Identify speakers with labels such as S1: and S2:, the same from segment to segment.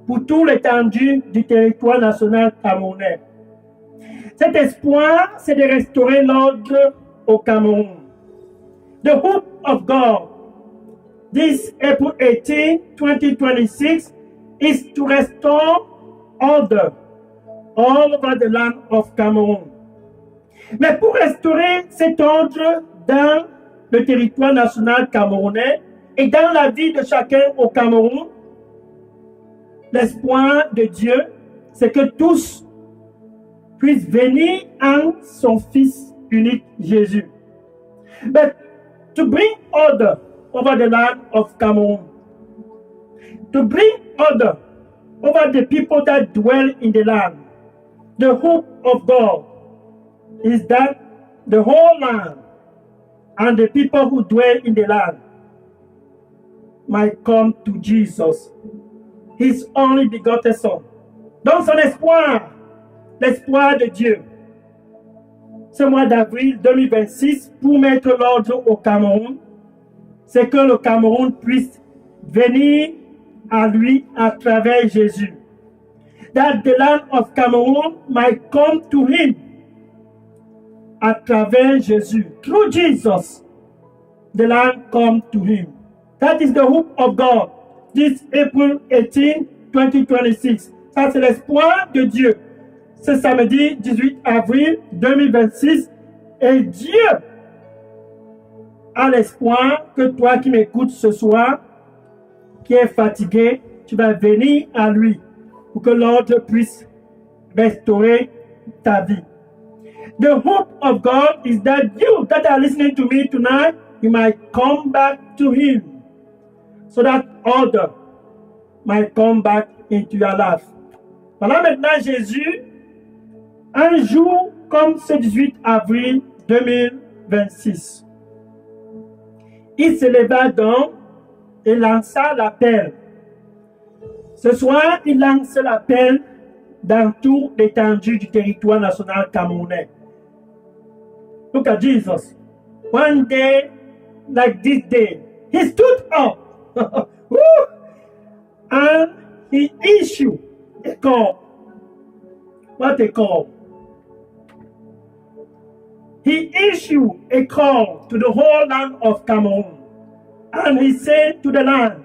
S1: pour toute l'étendue du territoire national camerounais. Cet espoir, c'est de restaurer l'ordre au Cameroun. The hope of God this April 18, 2026 is to restore order all over the land of Cameroon. Mais pour restaurer cet ordre dans le territoire national camerounais et dans la vie de chacun au Cameroun, l'espoir de Dieu, c'est que tous puissent venir en son Fils unique Jésus. But to bring order over the land of Cameroon, to bring order over the people that dwell in the land, the hope of God is that the whole land and the people who dwell in the land might come to Jesus, his only begotten Son. Donc son espoir, l'espoir de Dieu, ce mois d'avril 2026, pour mettre l'ordre au Cameroun, c'est que le Cameroun puisse venir à lui à travers Jésus. That the land of Cameroon might come to him à travers Jésus. Through Jesus, the land come to him. That is the hope of God. This April 18, 2026. Ça, c'est l'espoir de Dieu. Ce samedi 18 avril 2026. Et Dieu a l'espoir que toi qui m'écoutes ce soir, qui est fatigué, tu vas venir à lui pour que l'ordre puisse restaurer ta vie. The hope of God is that you that are listening to me tonight, you might come back to him so that order might come back into your life. Voilà maintenant Jésus, un jour comme ce 18 avril 2026. Il se leva donc et lança l'appel. Ce soir, il lance l'appel dans toute l'étendue du territoire national camerounais. Look at Jesus. One day, like this day, he stood up and he issued a call. What a call. He issued a call to the whole land of Cameroon. And he said to the land,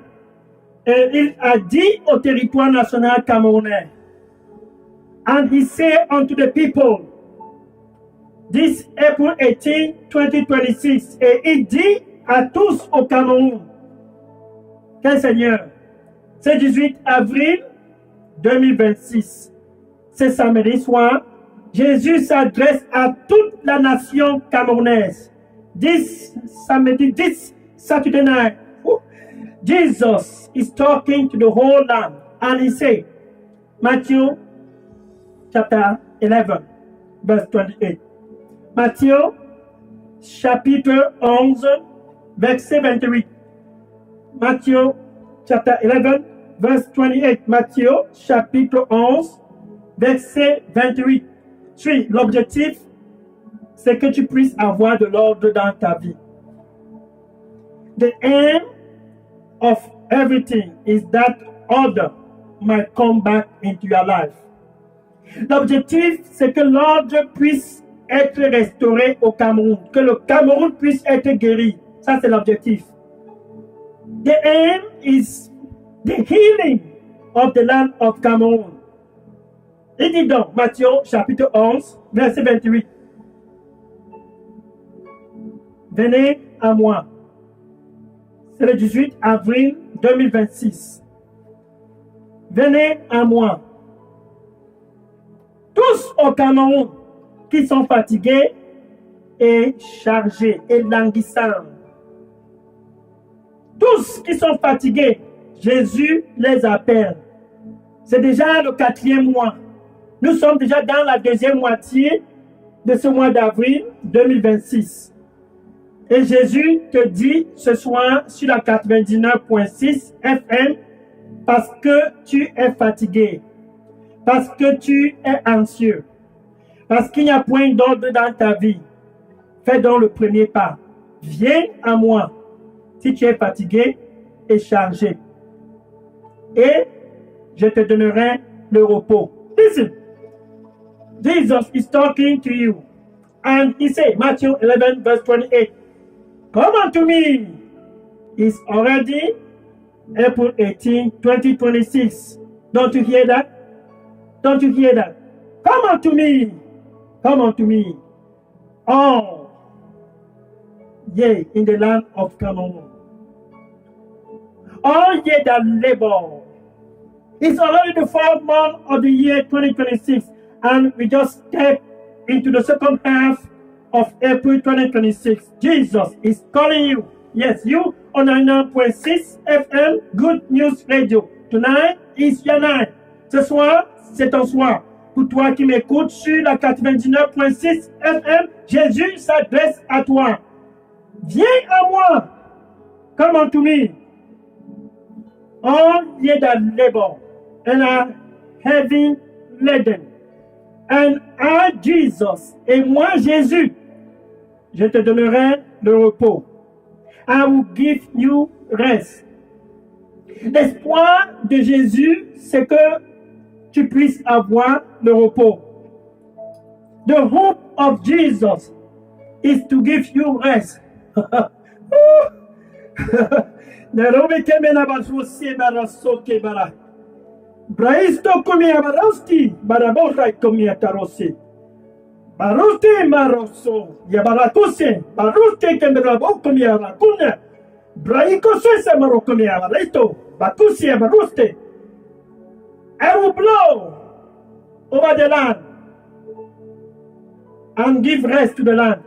S1: et il a dit au territoire national camerounais, and he said unto the people, this April 18, 2026, et il dit à tous au Cameroun, quel Seigneur, c'est 18 avril 2026, c'est samedi soir, Jésus s'adresse à toute la nation camerounaise. This Saturday night, Jesus is talking to the whole land, and he said, Matthew chapter 11, verse 28. Matthieu chapitre 11, verset 28. Matthieu chapter 11, verse 28. Matthieu chapitre 11, verset 28. Oui, l'objectif, c'est que tu puisses avoir de l'ordre dans ta vie. The aim of everything is that order might come back into your life. L'objectif, c'est que l'ordre puisse être restauré au Cameroun, que le Cameroun puisse être guéri. Ça, c'est l'objectif. The aim is the healing of the land of Cameroon. Il dit donc, Matthieu chapitre 11, verset 28. Venez à moi. C'est le 18 avril 2026. Venez à moi. Tous au Cameroun qui sont fatigués et chargés et languissants. Tous qui sont fatigués, Jésus les appelle. C'est déjà le 4e mois. Nous sommes déjà dans la 2e moitié de ce mois d'avril 2026. Et Jésus te dit ce soir sur la 99.6 FM, parce que tu es fatigué, parce que tu es anxieux, parce qu'il n'y a point d'ordre dans ta vie, fais donc le premier pas. Viens à moi si tu es fatigué et chargé. Et je te donnerai le repos. Listen, Jesus is talking to you. And he said, Matthew 11, verse 28, come unto me. It's already April 18, 2026. Don't you hear that? Don't you hear that? Come unto me. Come unto me. All ye in the land of Cameroon. All ye that labor. It's already the 4th month of the year 2026. And we just stepped into the second half of April 2026. Jesus is calling you. Yes, you on 99.6 FM Good News Radio. Tonight is your night. Ce soir, c'est ton soir. Pour toi qui m'écoutes sur la 99.6 FM, Jésus s'adresse à toi. Viens à moi. Come unto me. All ye that labor and are heavy laden. And I, Jesus, et moi, Jésus, je te donnerai le repos. I will give you rest. L'espoir de Jésus, c'est que tu puisses avoir le repos. The hope of Jesus is to give you rest. Braisto comia barosti, barabora comia tarosi. Baroste maroso, yabarakose, baroste kemerabo comia racuna. Braico sesa marocomia baraito, bacusia baroste. I will blow over the land and give rest to the land.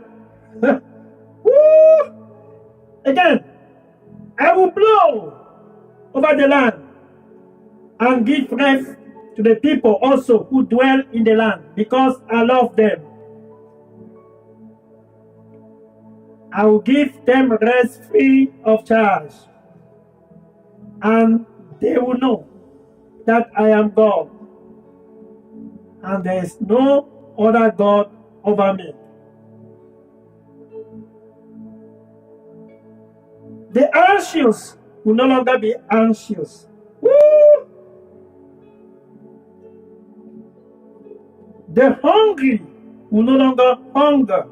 S1: Again, I will blow over the land and give rest to the people also who dwell in the land, because I love them. I will give them rest free of charge, and they will know that I am God, and there is no other God over me. The anxious will no longer be anxious. Woo! The hungry will no longer hunger.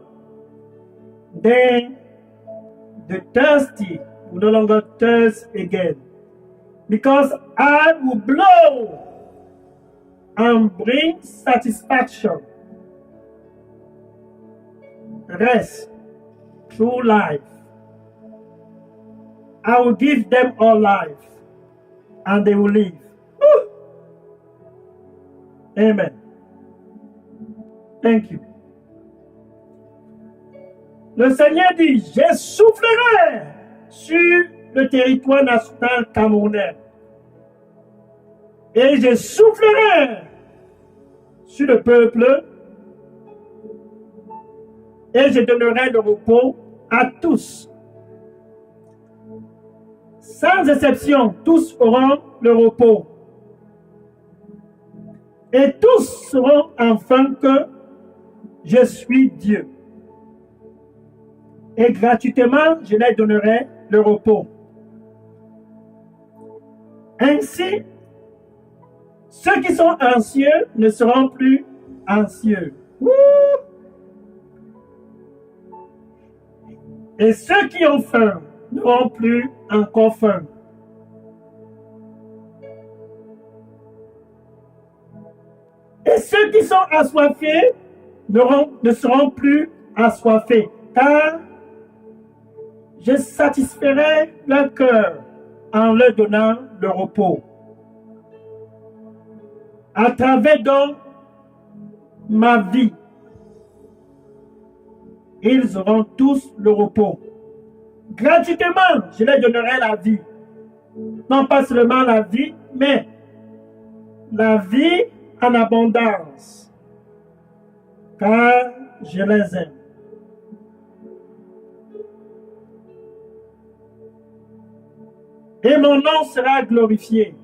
S1: Then the thirsty will no longer thirst again. Because I will blow and bring satisfaction, rest, true life. I will give them all life, and they will live. Woo! Amen. Thank you. Le Seigneur dit, je soufflerai sur le territoire national camerounais. Et je soufflerai sur le peuple et je donnerai le repos à tous. Sans exception, tous auront le repos. Et tous sauront enfin que je suis Dieu. Et gratuitement, je leur donnerai le repos. Ainsi, ceux qui sont anxieux ne seront plus anxieux. Et ceux qui ont faim n'auront plus encore faim. Et ceux qui sont assoiffés ne seront plus assoiffés, car je satisferai leur cœur en leur donnant le repos. À travers donc ma vie, ils auront tous le repos. Gratuitement, je leur donnerai la vie. Non pas seulement la vie, mais la vie en abondance. Car je les aime. Et mon nom sera glorifié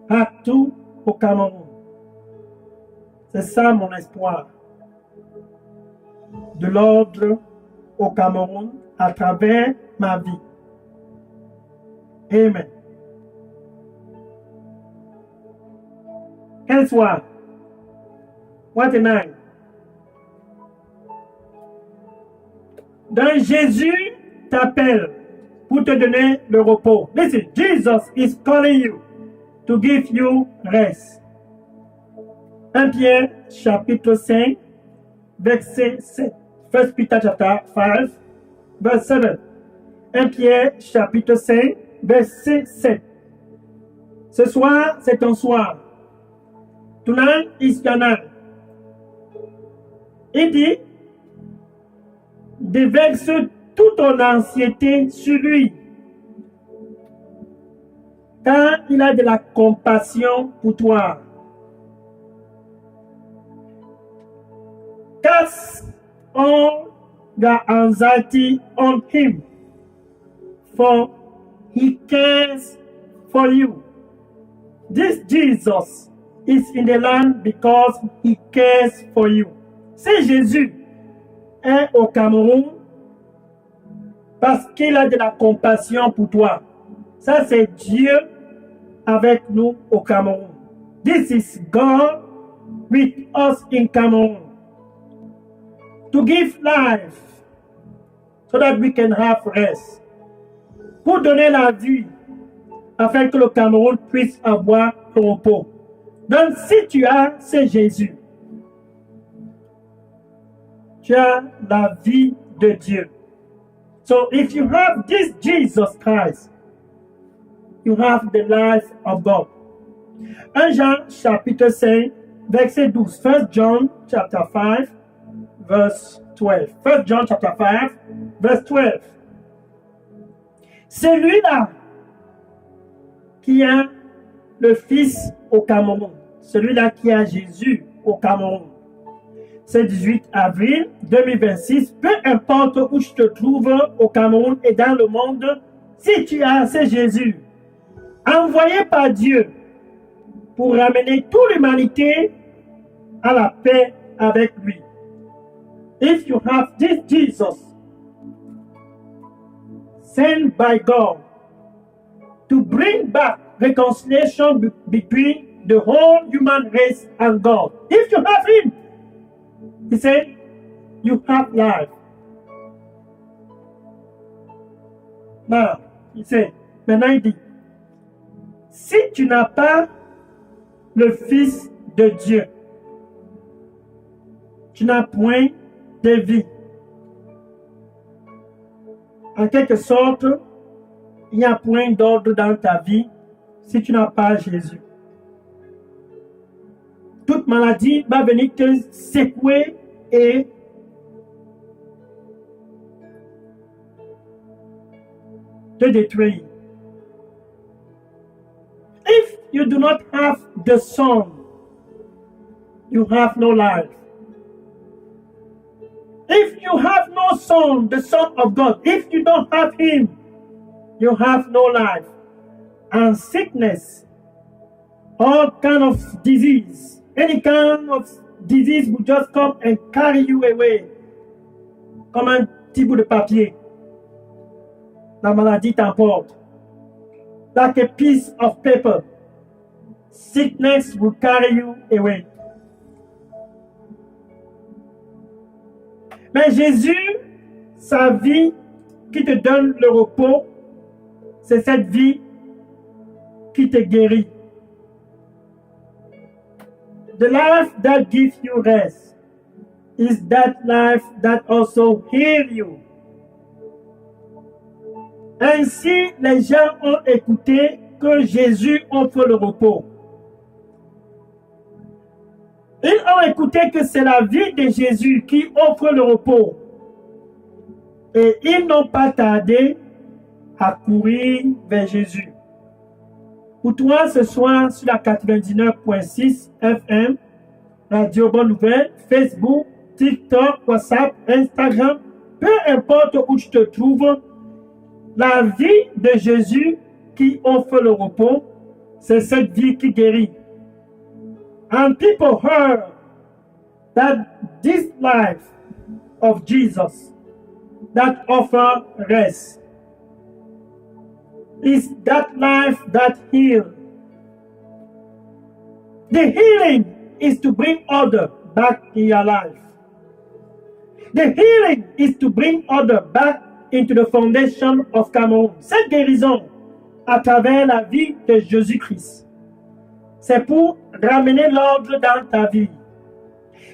S1: partout au Cameroun. C'est ça mon espoir. De l'ordre au Cameroun à travers ma vie. Amen. Henceforth. What a night. Donc Jésus t'appelle pour te donner le repos. Listen, Jesus is calling you to give you rest. 1 Pierre chapitre 5, verset 7. 1 Peter chapter 5, verse 7. 1 Pierre chapitre 5, verset 7. Ce soir, c'est ton soir. Tonight is your night. Il dit, déverse toute ton anxiété sur lui, car il a de la compassion pour toi. Cast all your anxiety on him, for he cares for you. This Jesus is in the land because he cares for you. C'est Jésus est au Cameroun parce qu'il a de la compassion pour toi. Ça, c'est Dieu avec nous au Cameroun. This is God with us in Cameroon. To give life so that we can have rest. Pour donner la vie afin que le Cameroun puisse avoir le repos. Donc, si tu as, c'est Jésus. Tu as la vie de Dieu. So if you have this Jesus Christ, you have the life of God. 1 Jean chapitre 5, verset 12. 1 John chapter 5, verse 12. 1 John chapter 5, verse 12. Celui-là qui a le Fils au Cameroun, celui-là qui a Jésus au Cameroun, c'est 18 avril 2026, peu importe où tu te trouves au Cameroun et dans le monde, si tu as, c'est Jésus, envoyé par Dieu pour ramener toute l'humanité à la paix avec lui. If you have this Jesus, sent by God to bring back reconciliation between the whole human race and God, if you have him, he said, you have life. Now, maintenant il dit, si tu n'as pas le Fils de Dieu, tu n'as point de vie. En quelque sorte, il n'y a point d'ordre dans ta vie si tu n'as pas Jésus. Toute maladie va venir te secouer et te détruire. If you do not have the Son, you have no life. If you have no Son, the Son of God, if you don't have him, you have no life. And sickness, all kind of disease, any kind of disease will just come and carry you away. Comme un petit bout de papier. La maladie t'emporte. Like a piece of paper. Sickness will carry you away. Mais Jésus, sa vie qui te donne le repos, c'est cette vie qui te guérit. The life that gives you rest is that life that also heals you. Ainsi, les gens ont écouté que Jésus offre le repos. Ils ont écouté que c'est la vie de Jésus qui offre le repos. Et ils n'ont pas tardé à courir vers Jésus. Pour toi, ce soir, sur la 99.6 FM, Radio Bonne Nouvelle, Facebook, TikTok, WhatsApp, Instagram, peu importe où tu te trouves, la vie de Jésus qui offre le repos, c'est cette vie qui guérit. And people heard that this life of Jesus that offers rest is that life that heals. The healing is to bring order back in your life. The healing is to bring order back into the foundation of Cameroon. Cette guérison à travers la vie de Jésus-Christ, c'est pour ramener l'ordre dans ta vie.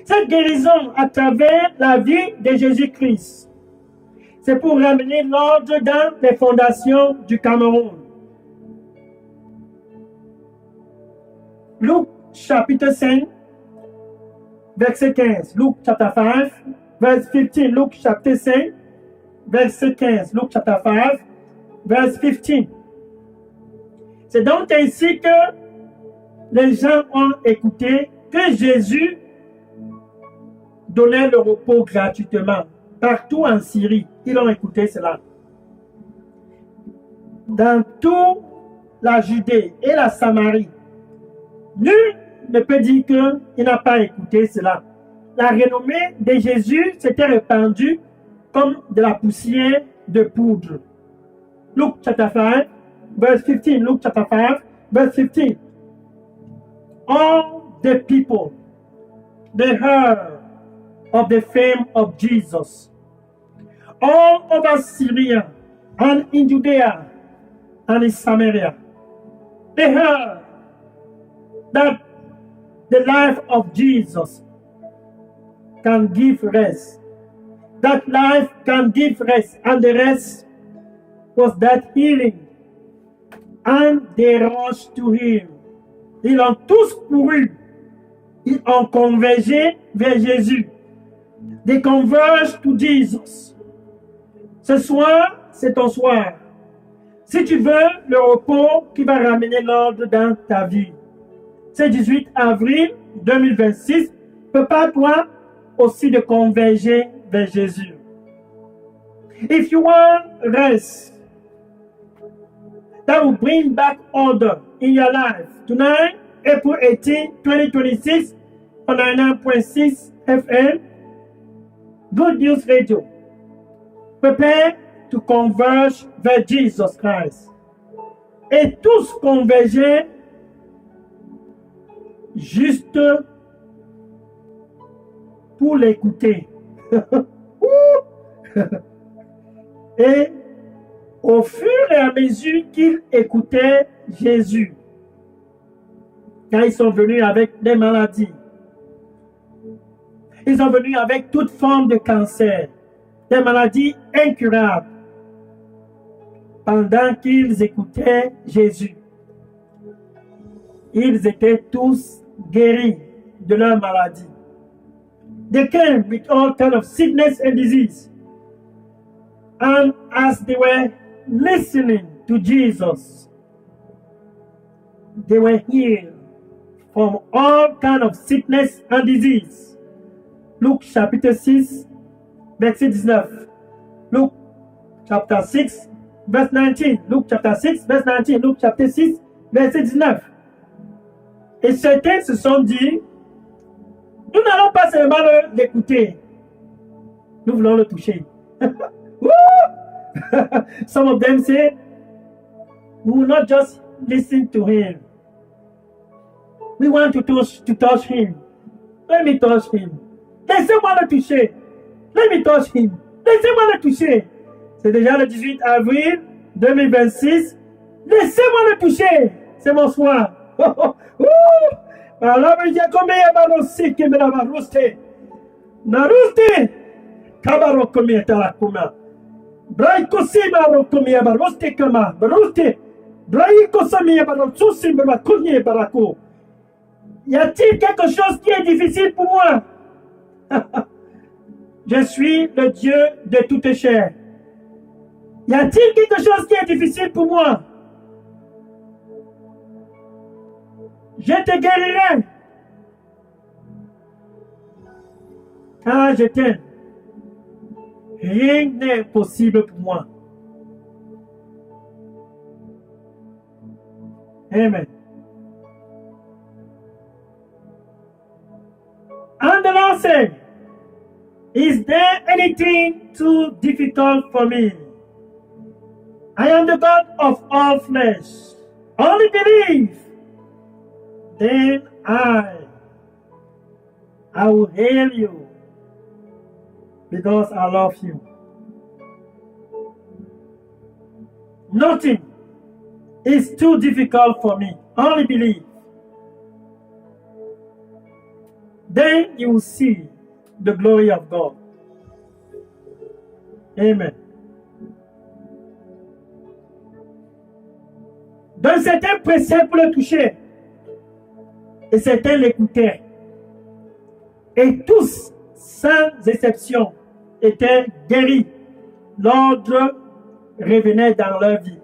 S1: Cette guérison à travers la vie de Jésus-Christ, c'est pour ramener l'ordre dans les fondations du Cameroun. Luc chapitre 5, verset 15. Luke chapter 5, verse 15. Luke chapter 5, verset 15. Luke chapter 5, verse 15. C'est donc ainsi que les gens ont écouté que Jésus donnait le repos gratuitement. Partout en Syrie, ils ont écouté cela. Dans toute la Judée et la Samarie, nul ne peut dire qu'il n'a pas écouté cela. La renommée de Jésus s'était répandue comme de la poussière de poudre. Luke chapter 5, verse 15. Luke chapter 5, verse 15. All the people, they heard of the fame of Jesus. All over Syria and in Judea and in Samaria, they heard that the life of Jesus can give rest. That life can give rest. And the rest was that healing. And they rushed to him. Ils ont tous couru. Ils ont convergé vers Jésus. They converged to Jesus. Ce soir, c'est ton soir. Si tu veux le repos qui va ramener l'ordre dans ta vie. C'est 18 avril 2026. Prépare-toi aussi de converger vers Jésus. If you want rest, that will bring back order in your life. Tonight, April 18, 2026, on 99.6 FM, Good News Radio. Prepare to converge vers Jesus Christ. Et tous converger juste pour l'écouter. Et au fur et à mesure qu'ils écoutaient Jésus, quand ils sont venus avec des maladies, ils sont venus avec toute forme de cancer, des maladies incurables, pendant qu'ils écoutaient Jésus. Ils étaient tous guéris de leur maladie. They came with all kinds of sickness and disease. And as they were listening to Jesus, they were healed from all kinds of sickness and disease. Luc chapitre 6, verset 19. Luc chapter 6, verse 19. Luc chapter 6, verse 19. Luc chapter 6, verset 19. Et certains se sont dit, nous n'allons pas seulement l'écouter, nous voulons le toucher. Some of them say, we will not just listen to him. We want to touch him. Let me touch him. Laissez-moi le toucher. Let me touch him. Laissez-moi le toucher. C'est déjà le 18 avril 2026. Laissez-moi le toucher. C'est mon soir. Alors, il y a combien de choses qui me l'ont rousté. Naruste. Kabaro combien de la Braiko sima rokomia baroste kama baroste Braiko samia barosusi barakonye barako. Y a-t-il quelque chose qui est difficile pour moi? Je suis le Dieu de toute chair. Y a-t-il quelque chose qui est difficile pour moi? Je te guérirai. Car je t'aime. Rien n'est possible pour moi. Amen. And the Lord said, is there anything too difficult for me? I am the God of all flesh. Only believe. Then I will heal you because I love you. Nothing is too difficult for me. Only believe. Then you will see the glory of God. Amen. Donc certains pressaient pour le toucher. Et certains l'écoutaient. Et tous, sans exception, étaient guéris. L'ordre revenait dans leur vie.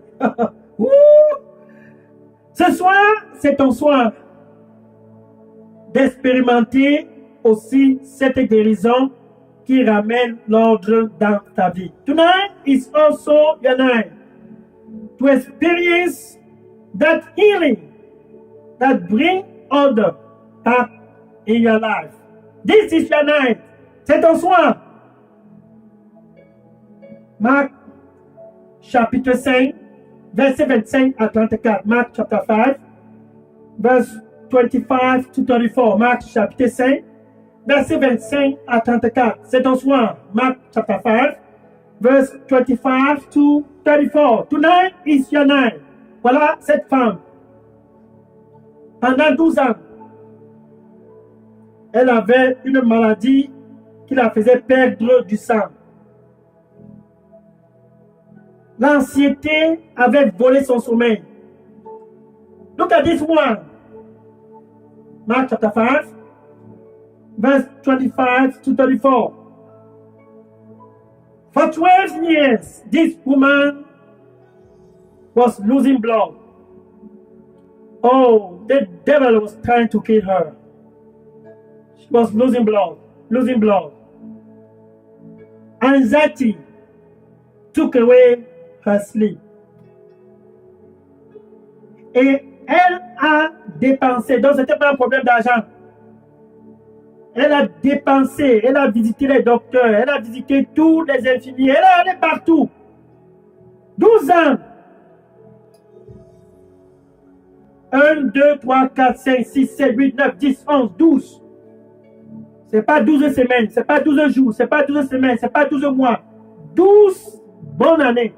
S1: Ce soir, c'est ton soir d'expérimenter aussi cette guérison qui ramène l'ordre dans ta vie. Tonight is also your night to experience that healing that brings order back in your life. This is your night. C'est ton soir. Marc chapitre 5, verset 25 à 34. Marc chapter 5, verse 25 to 34. Marc chapitre 5, verset 25 à 34. C'est ton soir. Marc chapter 5, verse 25 to 34. Tonight is your night. Voilà cette femme. Pendant 12 ans, elle avait une maladie qui la faisait perdre du sang. L'anxiété avait volé son sommeil. Look at this one. Mark chapter 5, verse 25 to 34. For 12 years, this woman was losing blood. Oh, the devil was trying to kill her. She was losing blood. Anxiety took away her sleep. Et elle a dépensé, donc c'était pas un problème d'argent. Elle a dépensé, elle a visité les docteurs, elle a visité tous les infirmiers, elle est allée partout. 12 ans. 1, 2, 3, 4, 5, 6, 7, 8, 9, 10, 11, 12. C'est pas 12 semaines, c'est pas 12 jours, c'est pas 12 semaines, c'est pas 12 mois. 12 bonnes années.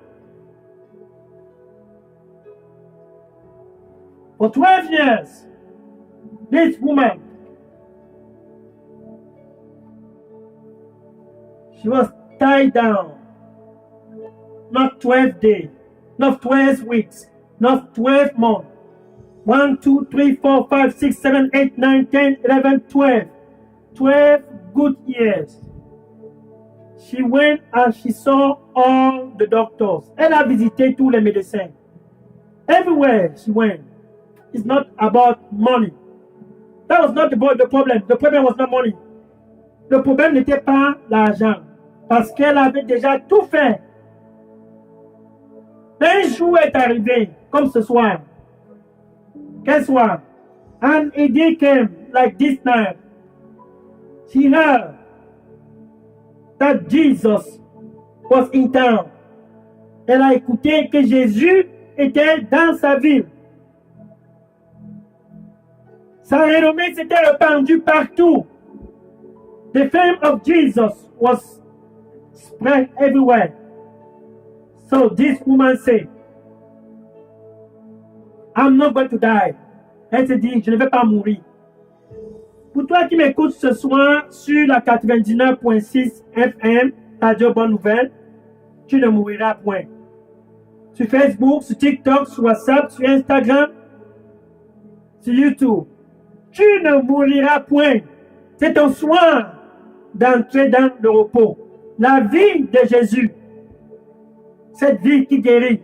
S1: For 12 years, this woman, she was tied down. Not 12 days, not 12 weeks, not 12 months. 1, 2, 3, 4, 5, 6, 7, 8, 9, 10, 11, 12. 12 good years. She went and she saw all the doctors. Elle a visité tous les médecins. Everywhere she went. It's not about money. That was not the problem. The problem was not money. Le problème n'était pas l'argent. Parce qu'elle avait déjà tout fait. Un jour est arrivé, comme ce soir. Guess what? And a day came like this night. She heard that Jesus was in town. Elle a écouté que Jésus était dans sa ville. Sa renommée s'était répandue partout. The fame of Jesus was spread everywhere. So this woman said, I'm not going to die. Elle se dit, je ne vais pas mourir. Pour toi qui m'écoutes ce soir sur la 99.6 FM, Radio Bonne Nouvelle, tu ne mouriras point. Sur Facebook, sur TikTok, sur WhatsApp, sur Instagram, sur YouTube, tu ne mouriras point. C'est ton soir d'entrer dans le repos. La vie de Jésus, cette vie qui guérit,